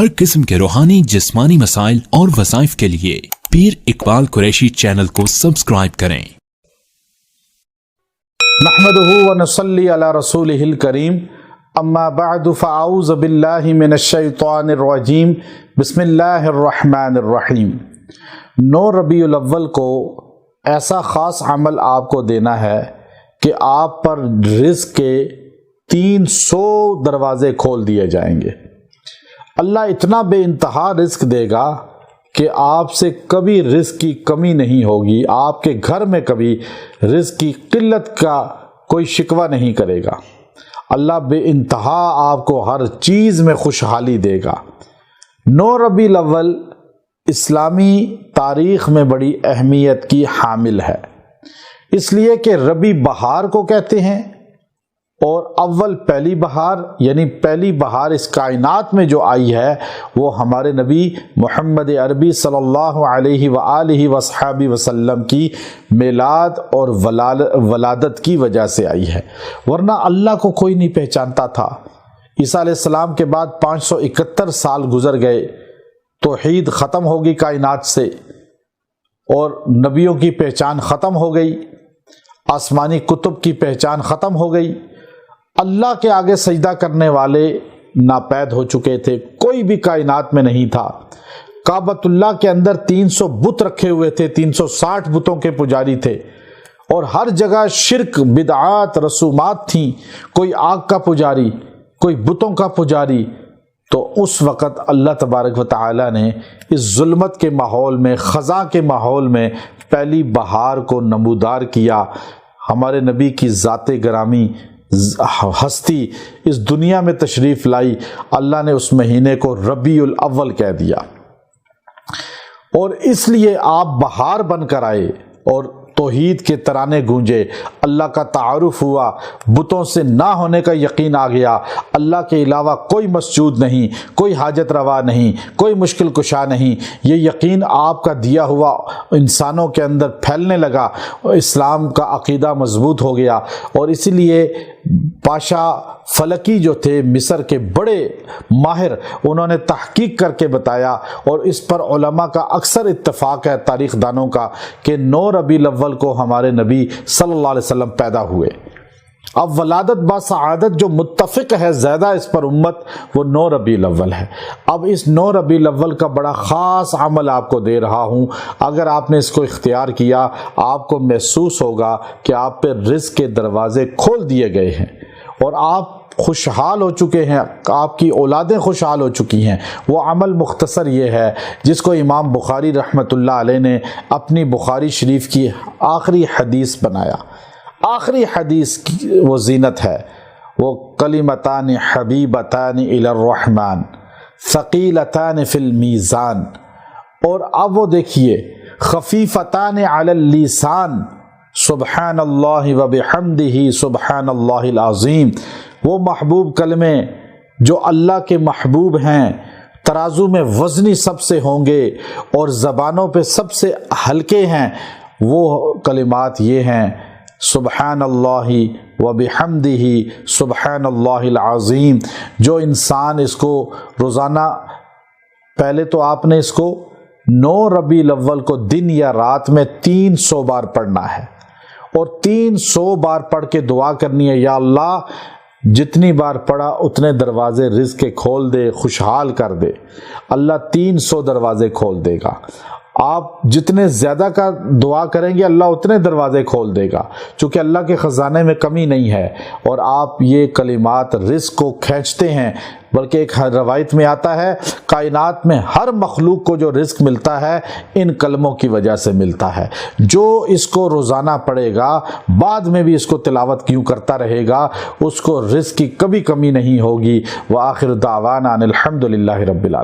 ہر قسم کے روحانی جسمانی مسائل اور وظائف کے لیے پیر اقبال قریشی چینل کو سبسکرائب کریں۔ نحمدہ ونصلی علی رسولہ الکریم، اما بعد فاعوذ باللہ من الشیطان الرجیم، بسم اللہ الرحمن الرحیم۔ 9 ربیع الاول کو ایسا خاص عمل آپ کو دینا ہے کہ آپ پر رزق کے 300 دروازے کھول دیے جائیں گے۔ اللہ اتنا بے انتہا رزق دے گا کہ آپ سے کبھی رزق کی کمی نہیں ہوگی، آپ کے گھر میں کبھی رزق کی قلت کا کوئی شکوہ نہیں کرے گا۔ اللہ بے انتہا آپ کو ہر چیز میں خوشحالی دے گا۔ 9 ربیع الاول اسلامی تاریخ میں بڑی اہمیت کی حامل ہے، اس لیے کہ ربیع بہار کو کہتے ہیں، اور اول پہلی بہار یعنی پہلی بہار اس کائنات میں جو آئی ہے وہ ہمارے نبی محمد عربی صلی اللہ علیہ وآلہ وصحبہ وسلم کی میلاد اور ولادت کی وجہ سے آئی ہے، ورنہ اللہ کو کوئی نہیں پہچانتا تھا۔ عیسیٰ علیہ السلام کے بعد 571 سال گزر گئے، توحید ختم ہوگی کائنات سے اور نبیوں کی پہچان ختم ہو گئی، آسمانی کتب کی پہچان ختم ہو گئی، اللہ کے آگے سجدہ کرنے والے ناپید ہو چکے تھے، کوئی بھی کائنات میں نہیں تھا۔ کعبۃ اللہ کے اندر 300 بت رکھے ہوئے تھے، 360 بتوں کے پجاری تھے، اور ہر جگہ شرک، بدعات، رسومات تھیں، کوئی آگ کا پجاری، کوئی بتوں کا پجاری۔ تو اس وقت اللہ تبارک و تعالی نے اس ظلمت کے ماحول میں، خزاں کے ماحول میں پہلی بہار کو نمودار کیا۔ ہمارے نبی کی ذات گرامی ہستی اس دنیا میں تشریف لائی، اللہ نے اس مہینے کو ربیع الاول کہہ دیا، اور اس لیے آپ بہار بن کر آئے اور توحید کے ترانے گونجے، اللہ کا تعارف ہوا، بتوں سے نہ ہونے کا یقین آ گیا، اللہ کے علاوہ کوئی مسجود نہیں، کوئی حاجت روا نہیں، کوئی مشکل کشا نہیں، یہ یقین آپ کا دیا ہوا انسانوں کے اندر پھیلنے لگا، اسلام کا عقیدہ مضبوط ہو گیا۔ اور اسی لیے پاشا فلکی جو تھے مصر کے بڑے ماہر، انہوں نے تحقیق کر کے بتایا، اور اس پر علماء کا اکثر اتفاق ہے، تاریخ دانوں کا، کہ 9 ربیع الاول کو ہمارے نبی صلی اللہ علیہ وسلم پیدا ہوئے۔ اب ولادت با سعادت جو متفق ہے زیادہ اس پر امت، وہ 9 ربیع الاول ہے۔ اب اس 9 ربیع الاول کا بڑا خاص عمل آپ کو دے رہا ہوں، اگر آپ نے اس کو اختیار کیا، آپ کو محسوس ہوگا کہ آپ پہ رزق کے دروازے کھول دیے گئے ہیں اور آپ خوشحال ہو چکے ہیں، آپ کی اولادیں خوشحال ہو چکی ہیں۔ وہ عمل مختصر یہ ہے جس کو امام بخاری رحمۃ اللہ علیہ نے اپنی بخاری شریف کی آخری حدیث بنایا۔ آخری حدیث کی وہ زینت ہے، وہ کلمتان حبیبتان الی الرحمن ثقیلتان فی المیزان، اور اب وہ دیکھیے خفیفتان علی اللسان سبحان اللہ وبحمدہ سبحان اللہ العظیم۔ وہ محبوب کلمے جو اللہ کے محبوب ہیں، ترازو میں وزنی سب سے ہوں گے اور زبانوں پہ سب سے ہلکے ہیں، وہ کلمات یہ ہیں، سبحان اللہ وبحمدہ سبحان اللہ العظیم۔ جو انسان اس کو روزانہ، پہلے تو آپ نے اس کو 9 ربیع الاول کو دن یا رات میں 300 بار پڑھنا ہے، اور 300 بار پڑھ کے دعا کرنی ہے، یا اللہ جتنی بار پڑھا اتنے دروازے رزق کے کھول دے، خوشحال کر دے۔ اللہ 300 دروازے کھول دے گا۔ آپ جتنے زیادہ کا دعا کریں گے اللہ اتنے دروازے کھول دے گا، چونکہ اللہ کے خزانے میں کمی نہیں ہے، اور آپ یہ کلمات رزق کو کھینچتے ہیں۔ بلکہ ایک روایت میں آتا ہے کائنات میں ہر مخلوق کو جو رزق ملتا ہے ان کلموں کی وجہ سے ملتا ہے۔ جو اس کو روزانہ پڑھے گا، بعد میں بھی اس کو تلاوت کیوں کرتا رہے گا، اس کو رزق کی کبھی کمی نہیں ہوگی۔ وآخر دعوانا ان الحمد للہ رب العالمین۔